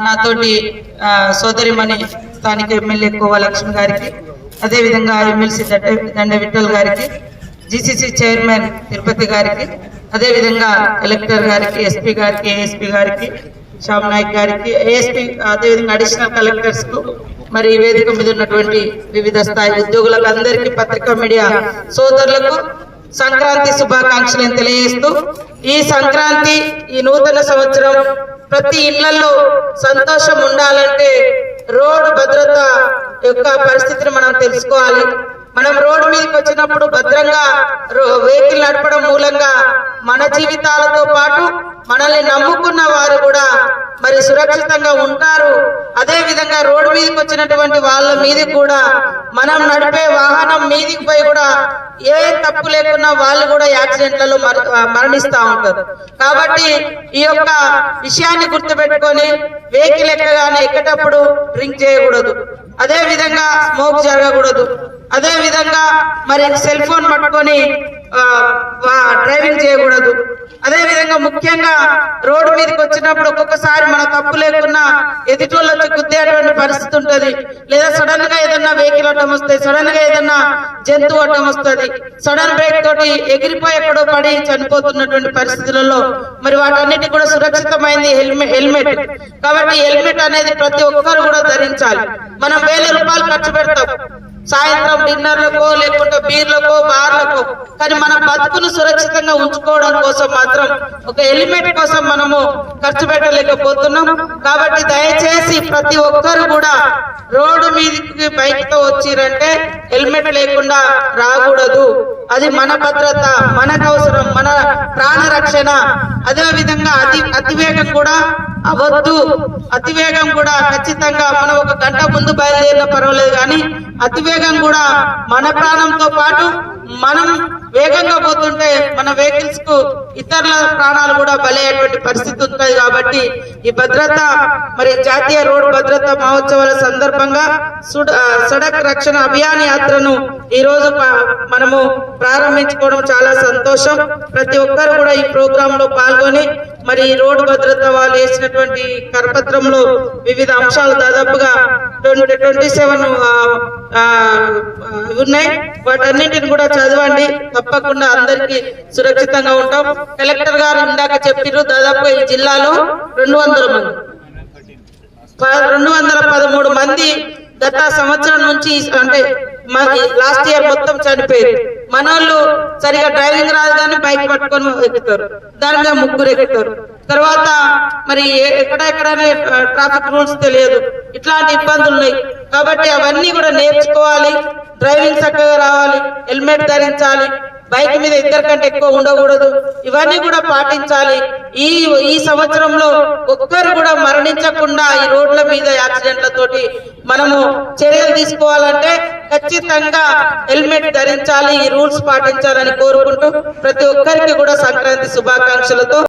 నాతోటి సోదరిమణి స్థానిక ఎమ్మెల్యే కోవా లక్ష్మి గారికి, అదేవిధంగా ఎమ్మెల్సీ దండ విఠల్ గారికి, జీసీసీ చైర్మన్ తిరుపతి గారికి, అదేవిధంగా కలెక్టర్ గారికి, ఎస్పీ గారికి, ఏఎస్పీ గారికి, శ్యామ్ నాయక్ గారికి, ఏఎస్పీ, అదేవిధంగా అడిషనల్ కలెక్టర్స్ కు, మరి వేదిక మీద ఉన్నటువంటి వివిధ స్థాయి ఉద్యోగులకు అందరికీ, పత్రికా మీడియా సోదరులకు సంక్రాంతి శుభాకాంక్షలను తెలియజేస్తూ, ఈ సంక్రాంతి, ఈ నూతన సంవత్సరం ప్రతి ఇళ్లలో సంతోషం ఉండాలంటే రోడ్డు భద్రత యొక్క పరిస్థితిని మనం తెలుసుకోవాలి. మనం రోడ్డు మీదకి వచ్చినప్పుడు భద్రంగా వెహికల్ నడపడం మూలంగా మన జీవితాలతో పాటు మనల్ని నమ్ముకున్న వారు కూడా మరి సురక్షితంగా ఉంటారు. అదే విధంగా రోడ్డు మీదకి వచ్చినటువంటి వాళ్ళ మీద కూడా మనం నడిపే వాహనం మీదికి పోయి కూడా ఏ తప్పు లేకున్నా వాళ్ళు కూడా యాక్సిడెంట్లలో మరణిస్తూ ఉంటారు. కాబట్టి ఈ యొక్క విషయాన్ని గుర్తుపెట్టుకొని వెహికల్ ఎక్కేటప్పుడు డ్రింక్ చేయకూడదు, అదే విధంగా స్మోక్ జరగకూడదు, అదే విధంగా మరి సెల్ ఫోన్ పట్టుకొని డ్రైవింగ్ చేయకూడదు. అదే విధంగా ముఖ్యంగా రోడ్డు మీదకి వచ్చినప్పుడు ఒక్కొక్కసారి మన తప్పు లేకున్నా ఎదుటోళ్ళు వచ్చి గుద్దేటువంటి పరిస్థితి ఉంటది, లేదా సడన్ గా ఏదన్నా వెహికల్ అడ్డం వస్తుంది, సడన్ గా ఏదన్నా జంతువు అడ్డం వస్తుంది, సడన్ బ్రేక్ తోటి ఎగిరిపోయి ఎక్కడో పడి చనిపోతున్నటువంటి పరిస్థితులలో మరి వాటన్నిటి కూడా సురక్షితమైంది హెల్మెట్. కాబట్టి హెల్మెట్ అనేది ప్రతి ఒక్కరు కూడా ధరించాలి. మనం 1000 రూపాయలు ఖర్చు పెడతాం సాయంత్రం డిన్నర్లకో లేకుంటే బీర్లకో బార్లకో, కానీ మన బతుకును సురక్షితంగా ఉంచుకోవడం కోసం మాత్రం ఒక హెల్మెట్ కోసం మనము ఖర్చు పెట్టలేకపోతున్నాం. కాబట్టి దయచేసి ప్రతి ఒక్కరు కూడా రోడ్డు మీదకి బైక్ తో వచ్చిరంటే హెల్మెట్ లేకుండా రాకూడదు. అది మన భద్రత, మనకు అవసరం, మన ప్రాణ రక్షణ. అదే విధంగా అతివేగం కూడా అవద్దు. అతివేగం కూడా ఖచ్చితంగా మనం 1 గంట ముందు బయలుదేరినా పర్వాలేదు, కానీ అతివేగం కూడా మన ప్రాణంతో పాటు మనం వేగంగా పోతుంటే మన వెహికల్స్ కు ఇతరుల ప్రాణాలు కూడా బలయ్యేటువంటి పరిస్థితి ఉంటుంది. కాబట్టి ఈ భద్రత మరి జాతీయ రోడ్డు భద్రతా మహోత్సవాల సందర్భంగా సడక్ రక్షణ అభియాన్ యాత్రను ఈ రోజు మనము ప్రారంభించుకోవడం చాలా సంతోషం. ప్రతి ఒక్కరు కూడా ఈ ప్రోగ్రామ్ లో పాల్గొని మరి రోడ్డు భద్రత వాళ్ళు వేసినటువంటి కరపత్రంలో వివిధ అంశాలు దాదాపుగా 27 ఉన్నాయి. వాటన్నింటిని కూడా చదవండి, తప్పకుండా అందరికీ సురక్షితంగా ఉంటాం. కలెక్టర్ గారు ఇందాక చెప్పారు, దాదాపుగా ఈ జిల్లాలో 200 మంది 213 మంది గత సంవత్సరం నుంచి, అంటే లాస్ట్ ఇయర్ మొత్తం చనిపోయారు. మనోళ్ళు సరిగా డ్రైవింగ్ రాదు కానీ బైక్ పట్టుకొని ఎక్కుతారు, దాని మీద 3 ఎక్కుతారు. తర్వాత మరి ఎక్కడెక్కడనే ట్రాఫిక్ రూల్స్ తెలియదు, ఇట్లాంటి ఇబ్బందులు ఉన్నాయి. కాబట్టి అవన్నీ కూడా నేర్చుకోవాలి, డ్రైవింగ్ చక్కగా రావాలి, హెల్మెట్ ధరించాలి, బైక్ మీద 2 కంటే ఎక్కువ ఉండకూడదు, ఇవన్నీ కూడా పాటించాలి. ఈ సంవత్సరంలో ఒక్కరు కూడా మరణించకుండా ఈ రోడ్ల మీద యాక్సిడెంట్లతోటి మనము చర్యలు తీసుకోవాలంటే ఖచ్చితంగా హెల్మెట్ ధరించాలి, ఈ రూల్స్ పాటించాలని కోరుకుంటూ ప్రతి ఒక్కరికి కూడా సంక్రాంతి శుభాకాంక్షలతో